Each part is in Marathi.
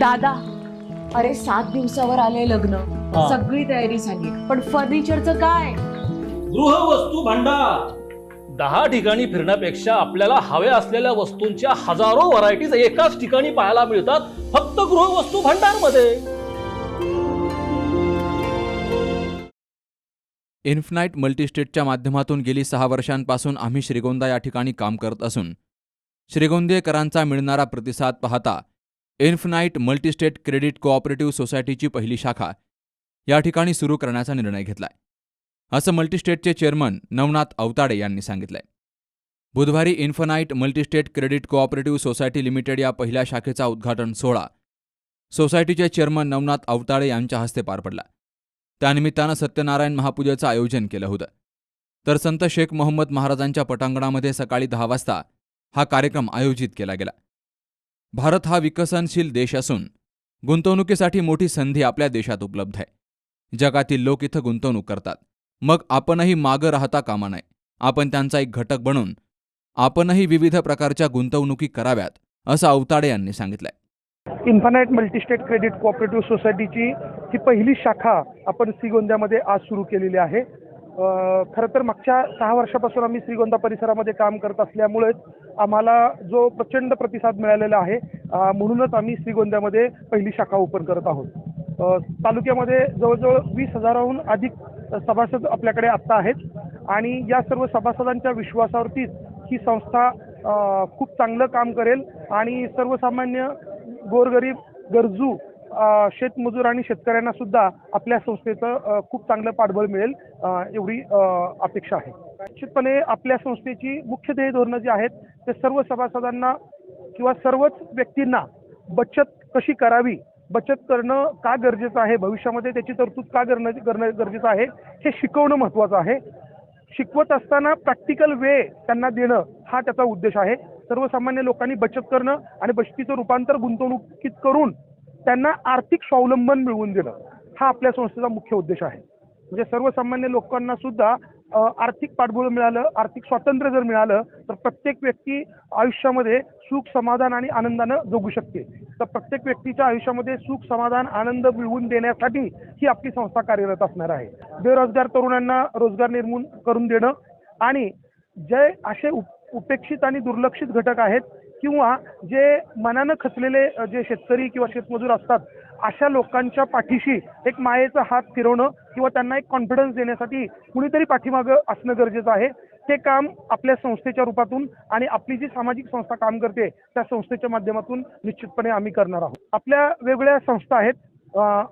दादा, अरे 7 दिवसावर आले लग्न, हा. सगळी तयारी झाली, पण फर्निचरचं काय? गृहवस्तू भांडार 10 ठिकाणी फिरण्यापेक्षा आपल्याला हव्या असलेल्या वस्तूंच्या हजारो व्हरायटीज एकाच ठिकाणी पाहायला मिळतात, फक्त गृहवस्तू भांडार मध्ये. इन्फनाइट मल्टीस्टेटच्या माध्यमातून गेली 6 वर्षांपासून आम्ही श्रीगोंदा या ठिकाणी काम करत असून श्रीगोंदेकरांचा मिळणारा प्रतिसाद पाहता इन्फनाइट मल्टीस्टेट क्रेडिट कोऑपरेटिव्ह सोसायटीची पहिली शाखा या ठिकाणी सुरू करण्याचा निर्णय घेतलाय, असं मल्टीस्टेटचे चेअरमन नवनाथ अवताडे यांनी सांगितलंय. बुधवारी infinite multi-state credit cooperative society limited या पहिल्या शाखेचा उद्घाटन सोहळा सोसायटीचे चेअरमन नवनाथ अवताडे यांच्या हस्ते पार पडला. त्यानिमित्तानं सत्यनारायण महापूजेचं आयोजन केलं होतं. तर संत शेख मोहम्मद महाराजांच्या पटांगणामध्ये सकाळी 10 वाजता हा कार्यक्रम आयोजित केला गेला. भारत हा विकसनशील देश असून गुंतवणुकीसाठी मोठी संधी आपल्या देशात उपलब्ध आहे. जगातील लोक इथं गुंतवणूक करतात, मग आपणही मागं राहता कामा नये. आपण त्यांचा एक घटक बनून आपणही विविध प्रकारच्या गुंतवणुकी कराव्यात, असं अवताडे यांनी सांगितलंय. इन्फनाइट मल्टीस्टेट क्रेडिट कोऑपरेटिव्ह सोसायटीची ही पहिली शाखा आपण श्रीगोंद्यामध्ये आज सुरू केलेली आहे. खरं तर मागच्या 6 वर्षापासून आम्ही श्रीगोंदा परिसरामध्ये काम करत असल्यामुळेच आम्हाला जो प्रचंड प्रतिसाद मिळालेला आहे, म्हणूनच आम्ही श्रीगोंद्यामध्ये पहिली शाखा ओपन करत आहोत. तालुक्यामध्ये जवळजवळ 20,000हून अधिक सभासद आपल्याकडे आत्ता आहेत आणि या सर्व सभासदांच्या विश्वासावरतीच ही संस्था खूप चांगलं काम करेल आणि सर्वसामान्य गोरगरीब गरजू शेतमजूर आणि शेतकऱ्यांना सुद्धा आपल्या संस्थेचं खूप चांगलं पाठबळ मिळेल, एवढी अपेक्षा आहे. निश्चितपणे आपल्या संस्थेची मुख्य ध्येय धोरणं जी आहेत ते सर्व सभासदांना किंवा सर्वच व्यक्तींना बचत कशी करावी, बचत करणं का गरजेचं आहे, भविष्यामध्ये त्याची तरतूद का करणं गरजेचं आहे हे शिकवणं महत्त्वाचं आहे. शिकवत असताना प्रॅक्टिकल वे त्यांना देणं हा त्याचा उद्देश आहे. सर्वसामान्य लोकांनी बचत करणं आणि बचतीचं रूपांतर गुंतवणुकीत करून त्यांना आर्थिक स्वावलंबन मिळवून देणं हा आपल्या संस्थेचा मुख्य उद्देश आहे. म्हणजे सर्वसामान्य लोकांना सुद्धा आर्थिक पाठबळ मिळालं, आर्थिक स्वातंत्र्य जर मिळालं तर प्रत्येक व्यक्ती आयुष्यामध्ये सुख, समाधान आणि आनंदानं जगू शकते. तर प्रत्येक व्यक्तीच्या आयुष्यामध्ये सुख, समाधान, आनंद मिळवून देण्यासाठी ही आपली संस्था कार्यरत असणार आहे. बेरोजगार तरुणांना रोजगार निर्माण करून देणं आणि जे असे उपेक्षित आणि दुर्लक्षित घटक आहेत किंवा जे मनानं खचलेले जे शेतकरी किंवा शेतमजूर असतात, अशा लोकांच्या पाठीशी एक मायेचा हात फिरवणं किंवा त्यांना एक कॉन्फिडन्स देण्यासाठी कुणीतरी पाठीमागं असणं गरजेचं आहे. ते काम आपल्या संस्थेच्या रूपातून आणि आपली जी सामाजिक संस्था काम करते त्या संस्थेच्या माध्यमातून निश्चितपणे आम्ही करणार आहोत. आपल्या वेगवेगळ्या संस्था आहेत.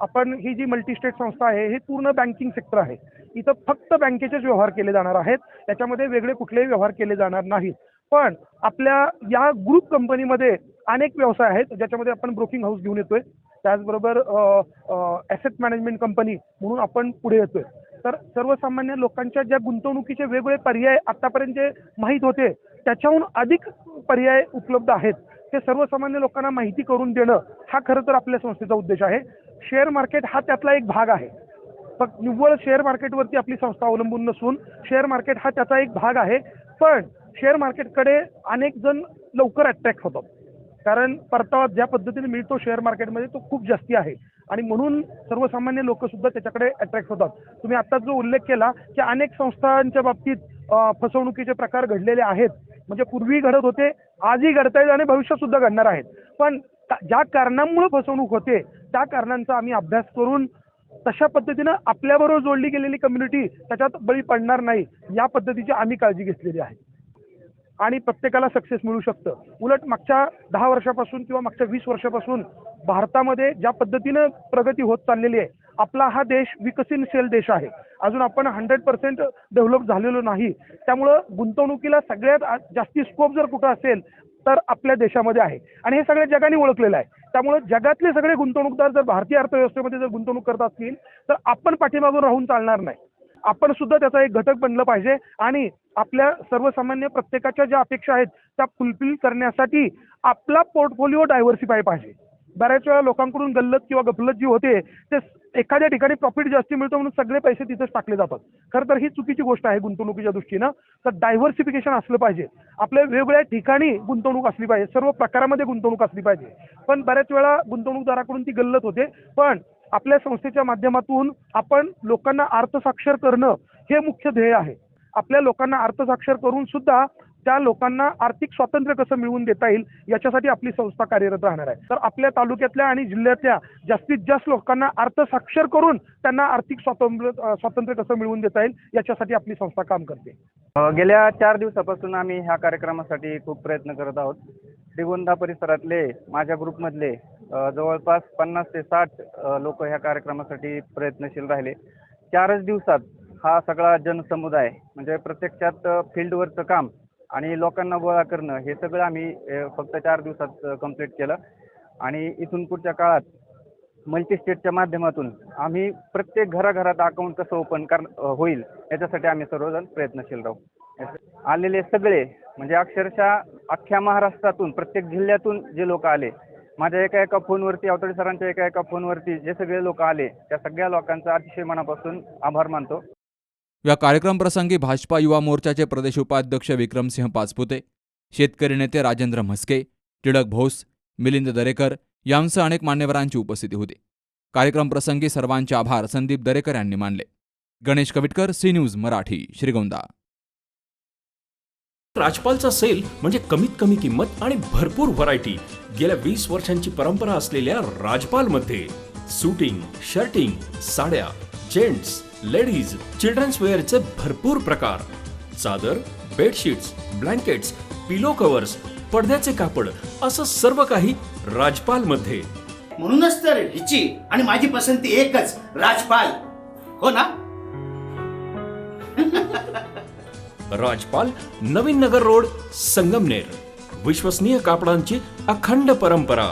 आपण ही जी मल्टीस्टेट संस्था आहे ही पूर्ण बँकिंग सेक्टर आहे. इथं फक्त बँकेचेच व्यवहार केले जाणार आहेत, त्याच्यामध्ये वेगळे कुठलेही व्यवहार केले जाणार नाहीत. पण आपल्या या ग्रुप कंपनीमध्ये अनेक व्यवसाय आहेत ज्याच्यामध्ये आपण ब्रोकिंग हाऊस घेऊन येतोय, त्याचबरोबर ॲसेट मॅनेजमेंट कंपनी म्हणून आपण पुढे येतोय. तर सर्वसामान्य लोकांच्या ज्या गुंतवणुकीचे वेगवेगळे पर्याय आतापर्यंत जे माहीत होते त्याच्याहून अधिक पर्याय उपलब्ध आहेत, ते सर्वसामान्य लोकांना माहिती करून देणं हा खरं तर आपल्या संस्थेचा उद्देश आहे. शेअर मार्केट हा त्यातला एक भाग आहे. फक्त निव्वळ शेअर मार्केटवरती आपली संस्था अवलंबून नसून शेअर मार्केट हा त्याचा एक भाग आहे. पण शेअर मार्केटकडे अनेक जण लवकर अट्रॅक्ट होतात, कारण परतावा ज्या पद्धतीने मिळतो शेअर मार्केटमध्ये तो खूप जास्ती आहे आणि म्हणून सर्वसामान्य लोक सुद्धा त्याच्याकडे अट्रॅक्ट होतात. तुम्ही आत्ताच जो उल्लेख केला की अनेक संस्थांच्या बाबतीत फसवणुकीचे प्रकार घडलेले आहेत, म्हणजे पूर्वी घडत होते, आजही घडतायत आणि भविष्यात सुद्धा घडणार आहेत. पण ज्या कारणांमुळे फसवणूक होते त्या कारणांचा आम्ही अभ्यास करून तशा पद्धतीनं आपल्याबरोबर जोडली गेलेली कम्युनिटी त्याच्यात बळी पडणार नाही या पद्धतीची आम्ही काळजी घेतलेली आहे आणि प्रत्येकाला सक्सेस मिळू शकतं. उलट मागच्या 10 वर्षापासून किंवा मागच्या 20 वर्षापासून भारतामध्ये ज्या पद्धतीनं प्रगती होत चाललेली आहे, आपला हा देश विकसनशील देश आहे. अजून आपण 100% डेव्हलप झालेलो नाही. त्यामुळं गुंतवणुकीला सगळ्यात जास्ती स्कोप जर कुठं असेल तर आपल्या देशामध्ये आहे आणि हे सगळ्या जगाने ओळखलेलं आहे. त्यामुळे जगातले सगळे गुंतवणूकदार जर भारतीय अर्थव्यवस्थेमध्ये जर गुंतवणूक करत असतील तर आपण पाठीमागून राहून चालणार नाही. आपण सुद्धा त्याचा एक घटक बनलं पाहिजे आणि आपल्या सर्वसामान्य प्रत्येकाच्या ज्या अपेक्षा आहेत त्या फुलफिल करण्यासाठी आपला पोर्टफोलिओ डायव्हर्सिफाय पाहिजे. बऱ्याच वेळा लोकांकडून गल्लत किंवा गफलत जी होते ते एखाद्या ठिकाणी प्रॉफिट जास्ती मिळतं म्हणून सगळे पैसे तिथेच टाकले जातात. खरं तर ही चुकीची गोष्ट आहे गुंतवणुकीच्या दृष्टीनं. तर डायव्हर्सिफिकेशन असलं पाहिजे. आपल्या वेगवेगळ्या ठिकाणी गुंतवणूक असली पाहिजे, सर्व प्रकारामध्ये गुंतवणूक असली पाहिजे. पण बऱ्याच वेळा गुंतवणूकदाराकडून ती गल्लत होते. पण आपल्या संस्थेच्या माध्यमातून आपण लोकांना अर्थसाक्षर करणं हे मुख्य ध्येय आहे. आपल्या लोकांना अर्थसाक्षर करून सुद्धा त्या लोकांना आर्थिक स्वातंत्र्य कसं मिळवून देता येईल याच्यासाठी आपली संस्था कार्यरत राहणार आहे. तर आपल्या तालुक्यातल्या आणि जिल्ह्यातल्या जास्तीत जास्त लोकांना अर्थसाक्षर करून त्यांना आर्थिक स्वातंत्र्य कसं मिळवून देता येईल याच्यासाठी आपली संस्था काम करते. गेल्या 4 दिवसापासून आम्ही ह्या कार्यक्रमासाठी खूप प्रयत्न करत आहोत. श्रीगोंदा परिसरातले माझ्या ग्रुपमधले जवळपास 50 ते 60 लोक ह्या कार्यक्रमासाठी प्रयत्नशील राहिले. 4च दिवसात हा सगळा जनसमुदाय म्हणजे प्रत्यक्षात फील्डवरचं काम आणि लोकांना गोळा करणं हे सगळं आम्ही फक्त 4 दिवसात कंप्लीट केलं. आणि इथून पुढच्या काळात मल्टीस्टेटच्या माध्यमातून आम्ही प्रत्येक घराघरात अकाउंट कसं ओपन होईल याच्यासाठी आम्ही सर्वजण प्रयत्नशील राहू. आलेले सगळे म्हणजे अक्षरशः अख्ख्या महाराष्ट्रातून प्रत्येक जिल्ह्यातून जे लोक आले, माझ्या एका फोनवरती आवतडे सरांच्या एका फोनवरती जे सगळे लोक आले त्या सगळ्या लोकांचा अतिशय मनापासून आभार मानतो. या कार्यक्रम प्रसंगी भाजपा युवा मोर्चाचे प्रदेश उपाध्यक्ष विक्रमसिंह पाचपुते, शेतकरी नेते राजेंद्र म्हस्के, टिळक भोस, मिलिंद दरेकर यांसह अनेक मान्यवरांची उपस्थिती होती. कार्यक्रम प्रसंगी सर्वांचे आभार संदीप दरेकर यांनी मानले. Ganesh Kavitkar, C news Marathi, Shrigonda. राजपालचा सेल म्हणजे कमीत कमी किंमत आणि भरपूर व्हरायटी. गेल्या 20 वर्षांची परंपरा असलेल्या राजपालमध्ये सूटिंग, शर्टिंग, साड्या, जेंट्स, लेडीज, चिल्ड्रन्स वेअरचे भरपूर प्रकार. चादर, बेडशीट्स, ब्लँकेट्स, पिलो कव्हर्स, पडद्याचे कापड असं सर्व काही राजपालमध्ये. म्हणूनच तर हिची आणि माझी पसंती एकच, राजपाल. हो ना? राजपाल, नवीन नगर रोड, संगमनेर. विश्वसनीय कापडांची अखंड परंपरा.